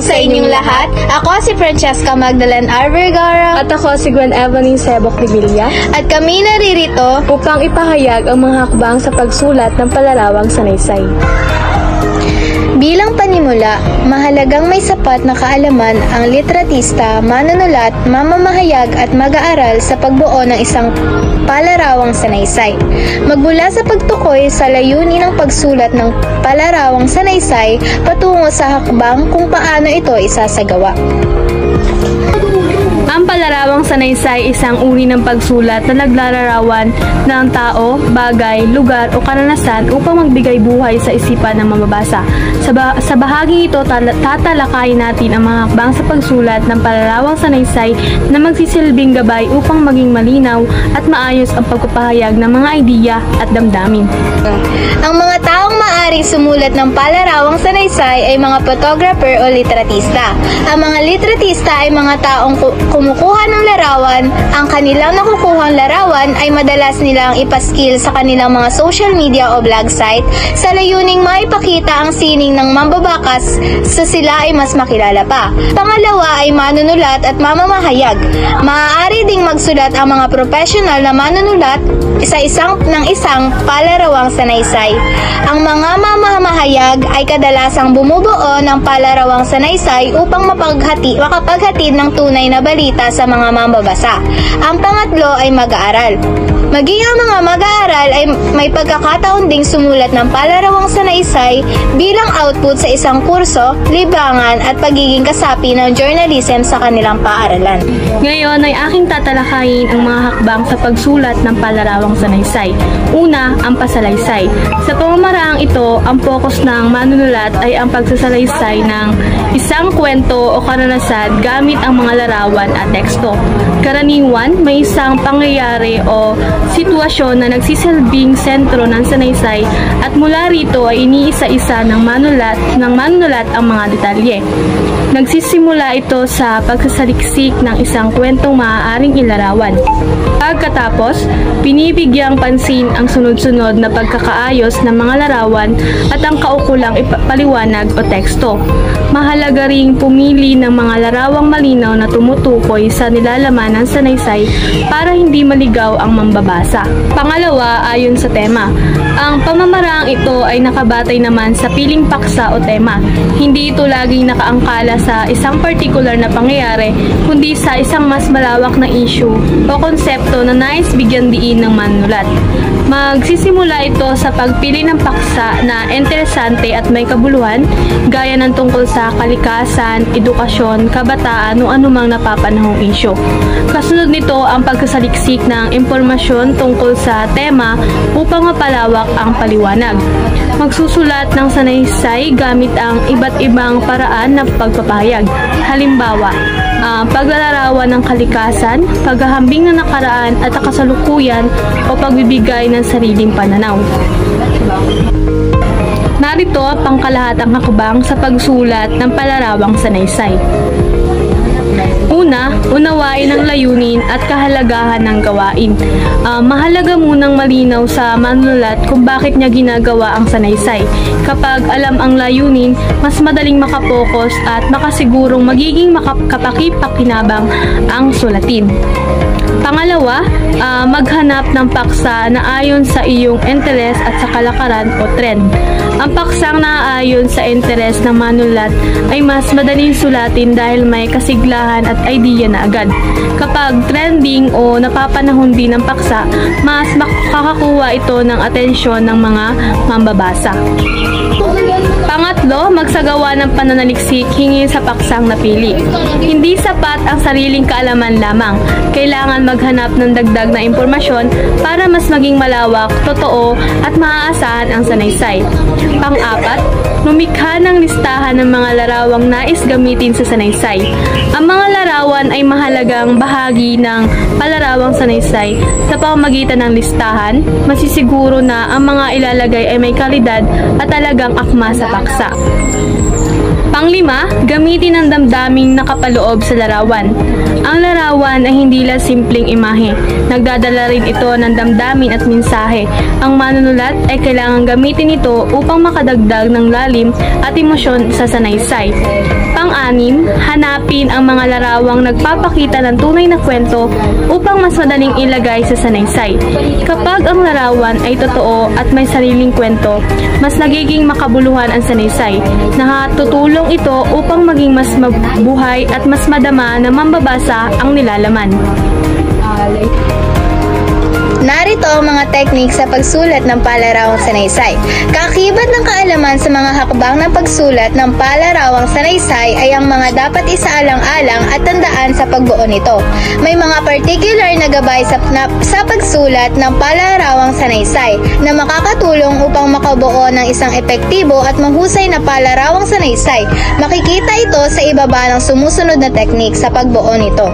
sa inyong lahat. Ako si Francesca Magdalene R. Vergara. At ako si Gwen Evelyn Sebok de Villa. At kami naririto upang ipahayag ang mga hakbang sa pagsulat ng palarawang sanaysay. Bilang panimula, mahalagang may sapat na kaalaman ang litratista, manunulat, mamamahayag at mag-aaral sa pagbuo ng isang palarawang sanaysay. Magmula sa pagtukoy sa layunin ng pagsulat ng palarawang sanaysay patungo sa hakbang kung paano ito isasagawa. Ang palarawang sanaysay isang uri ng pagsulat na naglalarawan ng tao, bagay, lugar o karanasan upang magbigay buhay sa isipan ng mamabasa. Sa bahaging ito, tatalakayin natin ang mga hakbang sa pagsulat ng palarawang sanaysay na magsisilbing gabay upang maging malinaw at maayos ang pagpapahayag ng mga ideya at damdamin. Ang mga taong maaaring sumulat ng palarawang sanaysay ay mga photographer o litratista. Ang mga litratista ay mga taong kumukuha ng larawan. Ang kanilang nakukuhang larawan ay madalas nilang ipaskil sa kanilang mga social media o blog site sa layuning maipakita ang sining ng mambabakas sa sila ay mas makilala pa. Pangalawa ay manunulat at mamamahayag. Maaari ding magsulat ang mga professional na manunulat sa isang palarawang sanaysay. Ang mga mamamahayag ay kadalasang bumubuo ng palarawang sanaysay upang makapaghatid ng tunay na balita sa mga mambabasa. Ang pangatlo ay mag-aaral. Maging ang mga mag-aaral ay may pagkakataon ding sumulat ng palarawang sanaysay bilang output sa isang kurso, libangan at pagiging kasapi ng journalism sa kanilang paaralan. Ngayon ay aking tatalakayin ang mga hakbang sa pagsulat ng palarawang sanaysay. Una, ang pasalaysay. Sa pamamaraang ito, ang focus ng manunulat ay ang pagsasalaysay ng isang kwento o karanasan gamit ang mga larawan at teksto. Karaniwan, may isang pangyayari o sitwasyon na nagsisilbing sentro ng sanaysay at mula rito ay iniisa-isa ng manunulat ang mga detalye. Nagsisimula ito sa pagsasaliksik ng isang kwentong maaaring ilarawan. Pagkatapos, binibigyang pansin ang sunod-sunod na pagkakaayos ng mga larawan at ang kaukulang paliwanag o teksto. Mahalaga ring pumili ng mga larawang malinaw na tumutukoy sa nilalaman ng sanaysay para hindi maligaw ang mambabasa. Pangalawa, ayon sa tema. Ang pamamaraang ito ay nakabatay naman sa piling paksa o tema. Hindi ito laging nakaangkala sa isang particular na pangyayari, kundi sa isang mas malawak na issue o konsepto na nais bigyan diin ng manunulat. Magsisimula ito sa pagpili ng paksa na interesante at may kabuluhan, gaya ng tungkol sa kalikasan, edukasyon, kabataan o anumang napapanahong issue. Kasunod nito ang pagsasaliksik ng impormasyon tungkol sa tema upang mapalawak ang paliwanag. Magsusulat ng sanaysay gamit ang iba't ibang paraan ng pagpapahayag. Halimbawa, paglalarawan ng kalikasan, paghahambing ng nakaraan at kasalukuyan o pagbibigay ng sariling pananaw. Narito ang pangkalahatang hakbang sa pagsulat ng palarawang sanaysay. Una, unawain ang layunin at kahalagahan ng gawain. Mahalaga munang malinaw sa manunulat kung bakit niya ginagawa ang sanaysay. Kapag alam ang layunin, mas madaling makapokus at makasigurong magiging kapakipakinabang ang sulatin. Pangalawa, maghanap ng paksa na ayon sa iyong interes at sa kalakaran o trend. Ang paksang naaayon sa interes ng manunulat ay mas madaling sulatin dahil may kasiglahan at idea na agad. Kapag trending o napapanahon din ng paksa, mas makakakuha ito ng atensyon ng mga mambabasa. Pangatlo, magsagawa ng pananaliksik hinggil sa paksang napili. Hindi sapat ang sariling kaalaman lamang. Kailangan maghanap ng dagdag na impormasyon para mas maging malawak, totoo at maaasahan ang sanaysay. Pang-apat, lumikha ng listahan ng mga larawang nais gamitin sa sanaysay. Ang mga larawan ay mahalagang bahagi ng palarawang sanaysay. Sa pamamagitan ng listahan, masisiguro na ang mga ilalagay ay may kalidad at talagang akma sa paksa. Panglima, gamitin ang damdaming nakapaloob sa larawan. Ang larawan ay hindi lang simpleng imahe. Nagdadala rin ito ng damdamin at mensahe. Ang manunulat ay kailangan gamitin ito upang makadagdag ng lalim at emosyon sa sanaysay. Pang-6, Pang-anim, hanapin ang mga larawang nagpapakita ng tunay na kwento upang mas madaling ilagay sa sanaysay. Kapag ang larawan ay totoo at may sariling kwento, mas nagiging makabuluhan ang sanaysay. Nakatutulong ito upang maging mas mabuhay at mas madama na mambabasa ang nilalaman. Narito ang mga teknik sa pagsulat ng palarawang sanaysay. Kaakibat ng kaalaman sa mga hakbang ng pagsulat ng palarawang sanaysay ay ang mga dapat isaalang-alang at tandaan sa pagbuo nito. May mga particular na gabay sa pagsulat ng palarawang sanaysay na makakatulong upang makabuo ng isang epektibo at mahusay na palarawang sanaysay. Makikita ito sa ibaba ng sumusunod na teknik sa pagbuo nito.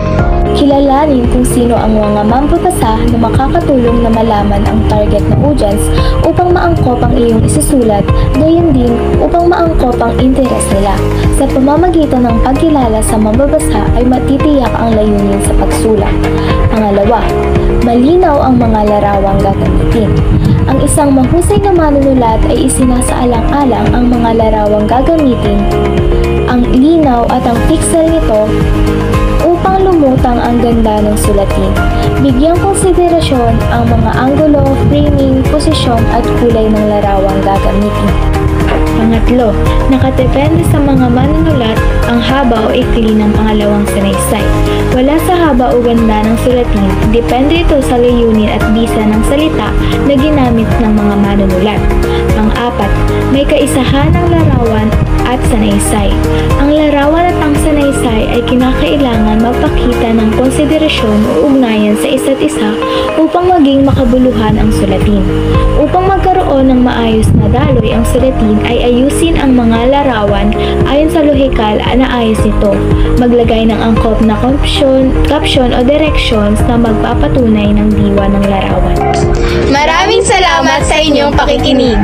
Kilalanin kung sino ang mga mambabasa na makakatulong na malaman ang target na audience upang maangkop ang iyong isusulat, gayon din upang maangkop ang interes nila. Sa pamamagitan ng pagkilala sa mambabasa ay matitiyak ang layunin sa pagsulat. Pangalawa, malinaw ang mga larawang gagamitin. Ang isang mahusay na manunulat ay isinasaalang-alang ang mga larawang gagamitin, ang linaw at ang pixel nito upang lumutang ang ganda ng sulatin. Bigyang konsiderasyon ang mga anggulo, framing, posisyon at kulay ng larawang gagamitin. Pangatlo, nakadepende sa mga manunulat ang haba o ikli ng pangalawang sanaysay. Wala sa haba o ganda ng sulatin, depende ito sa layunin at bisa ng salita na ginamit ng mga manunulat. Pang-apat, may kaisahan ng larawan at sanaysay. Ang larawan at ang sanaysay ay kinakailangan magpakita ng konsiderasyon o ugnayan sa isa't isa upang maging makabuluhan ang sulatin. Upang magkaroon ng maayos na daloy ang sulatin ay ayusin ang mga larawan ayon sa lohikal na ayos nito. Maglagay ng angkop na caption o directions na magpapatunay ng diwa ng larawan. Maraming salamat sa inyong pakikinig.